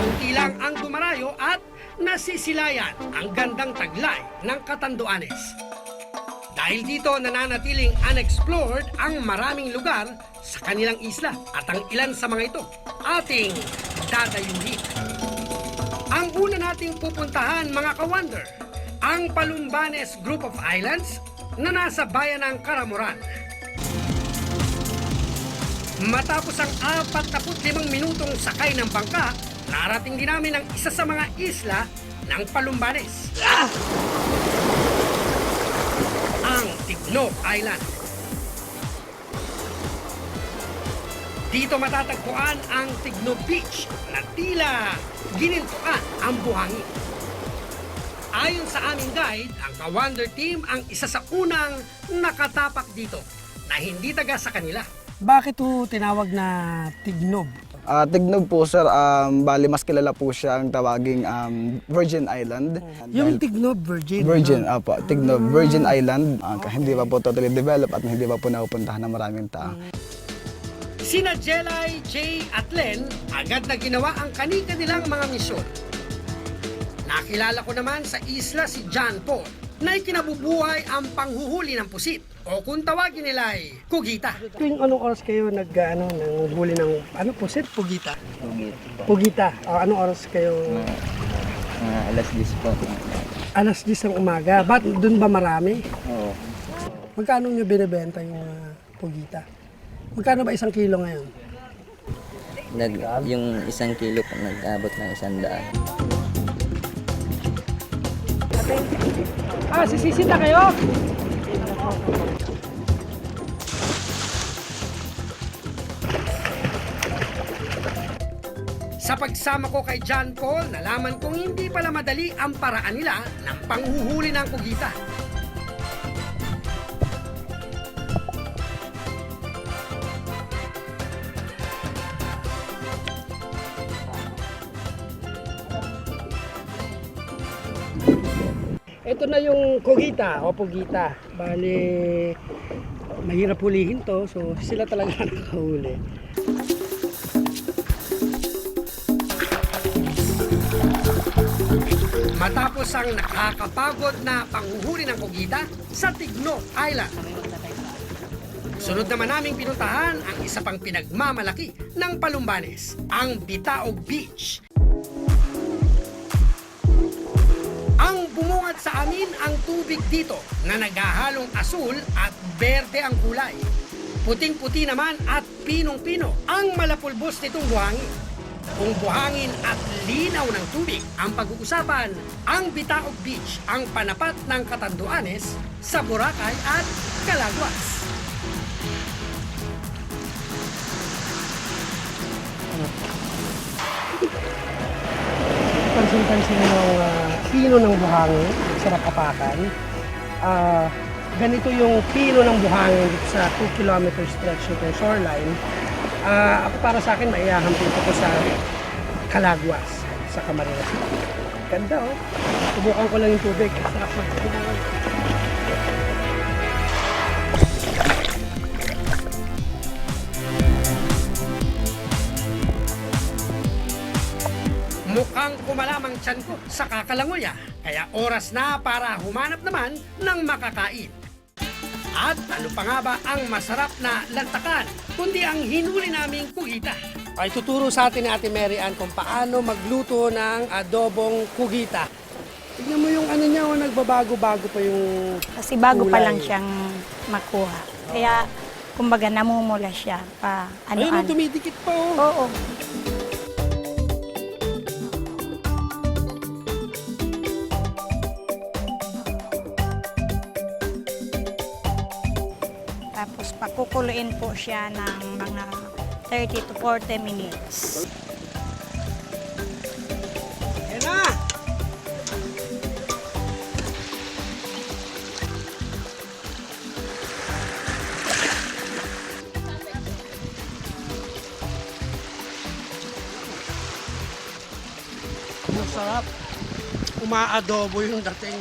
Kunti lang ang dumarayo at nasisilayan ang gandang taglay ng Catanduanes. Dahil dito nananatiling unexplored ang maraming lugar sa kanilang isla at ang ilan sa mga ito ating dadayuhin. Ang una nating pupuntahan mga ka-wonder, ang Palumbanes Group of Islands na nasa bayan ng Caramoran. Matapos ang 45 minutong sakay ng bangka, narating din namin ang isa sa mga isla ng Palumbanes. Ang Tignog Island. Dito matatagpuan ang Tignog Beach na tila ginintuan ang buhangin. Ayon sa aming guide, ang Ka-Wonder Team ang isa sa unang nakatapak dito na hindi taga sa kanila. Bakit ito tinawag na Tignog? Tignog po sir, bali mas kilala po siya ang tawaging Virgin Island. Yung Tignog Virgin? Virgin, apo. Tignog Virgin Island. Hindi pa po totally developed at hindi pa po napupuntahan ng maraming tao. Sina Jelay, Jay at Len agad na ginawa ang kani-kanilang mga misyon. Nakilala ko naman sa isla si John Paul na ikinabubuhay ang panghuhuli ng pusit o kung tawagin nila ay kugita. Tuwing anong oras kayo nanghuli ng pusit? Pugita? Pugita. O anong oras kayo? Alas 10 po. Alas 10 ng umaga. Ba't doon ba marami? Oo. Magkano nyo binibenta yung pugita? Magkano ba 1 kilo ngayon? Yung 1 kilo po nag-abot ng 100. Sisisid na kayo? Sa pagsama ko kay John Paul, nalaman kong hindi pala madali ang paraan nila ng panghuhuli ng kugita. Ito na yung kugita o pugita. Bali, mahirap hulihin to, so sila talaga nakahuli. Matapos ang nakakapagod na panghuhuli ng kugita sa Tignog Island. Sunod naman naming pinuntahan ang isa pang pinagmamalaki ng Palumbanes, ang Bitaog Beach. Ang bumungad sa amin ang tubig dito na naghahalong asul at berde ang kulay. Puting-puti naman at pinong-pino ang malapulbos nitong buhangin. Kung buhangin at linaw ng tubig ang pag-uusapan, ang Bitaog Beach ang panapat ng Catanduanes sa Boracay at Calaguas. Pansin-pansin yung pino ng buhangin, sarap apakan. Ganito yung pino ng buhangin sa 2 kilometer stretch ng shoreline. Ako para sa akin, maihahampin ko sa Calaguas, sa Camarines. Ganda oh. Subukan ko lang yung tubig. Sarap magbuhangin. Mukhang kumalamang tiyan ko sa kakalangulya, kaya oras na para humanap naman ng makakain. At ano pa nga ba ang masarap na lantakan, kundi ang hinuli naming kugita. Ay tuturo sa atin ni Ate Mary Ann kung paano magluto ng adobong kugita. Tignan mo yung ano niya, nagbabago-bago pa yung Kasi bago pa kulay. lang siyang makuha. Kaya, kumbaga, namumula siya pa Ayun, ano-ano. dumidikit pa oh. Oo. Tapos, pakukuluin po siya ng mga 30 to 40 minutes. Yan na! Masarap. Umaadobo yung dating.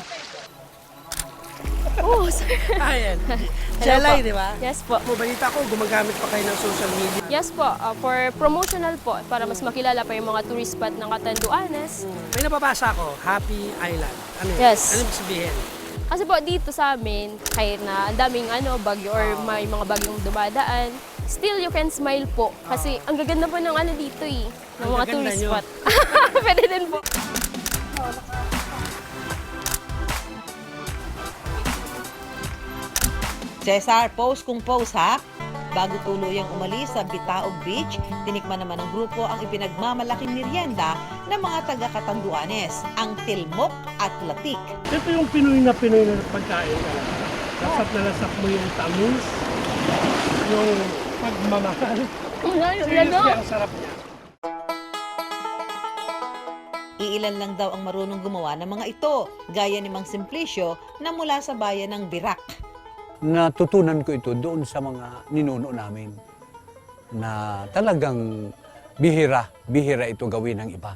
Oo, sir. Ayan. Hello Jelay, po. di ba? Yes po. Balita ko, gumagamit pa kayo ng social media. Yes po, for promotional po, para mas makilala pa yung mga tourist spot ng Catanduanes. May nababasa ko, Happy Island. Ano yun? Yes. Ano ibig sabihin? Kasi po dito sa amin, kahit na ang daming bagyo or may mga bagyong dumadaan, still you can smile po. Kasi ang gaganda po ng dito ng Ang mga gaganda tourist nyo. spot. Pwede din po. Cesar, post kung post ha. Bago tuluyang umalis sa Bitaog Beach, tinikman naman ng grupo ang ipinagmamalaking merienda ng mga taga Catanduanes, ang tilmok at latik. Ito yung Pinoy na pagkain. Lasap na lasap mo yung tamis, yung pagmamahal. Seriously, ang sarap niya. Iilan lang daw ang marunong gumawa ng mga ito, gaya ni Mang Simplicio na mula sa bayan ng Birac. Natutunan ko ito doon sa mga ninuno namin na talagang bihira ito gawin ng iba.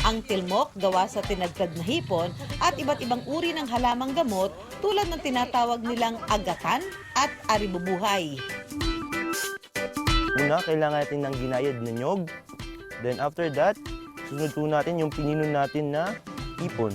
Ang tilmok gawa sa tinadtad na hipon at iba't ibang uri ng halamang gamot tulad ng tinatawag nilang agatan at aribubuhay. Una, kailangan natin ng ginayad na nyog. Then after that, sunod po natin yung pininon natin na hipon.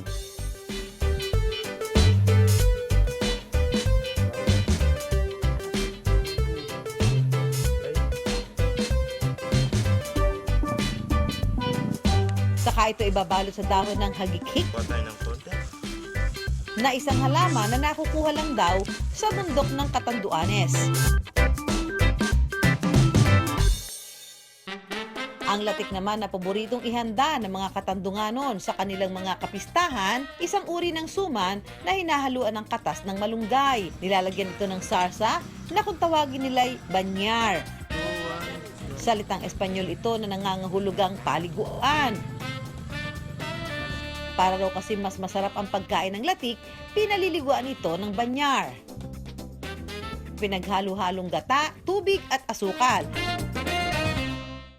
Saka ito ibabalot sa dahon ng hagikhik Patay ng konti. na isang halaman na nakukuha lang daw sa bundok ng Catanduanes. Ang latik naman na paboritong ihanda ng mga Katandunganon sa kanilang mga kapistahan, isang uri ng suman na hinahaluan ng katas ng malunggay. Nilalagyan ito ng sarsa na kung tawagin nila'y banyar. Salitang Espanyol ito na nangangahulugang paliguan. Para raw kasi mas masarap ang pagkain ng latik, pinaliliguan ito ng banyar. Pinaghalo-halong gata, tubig at asukal.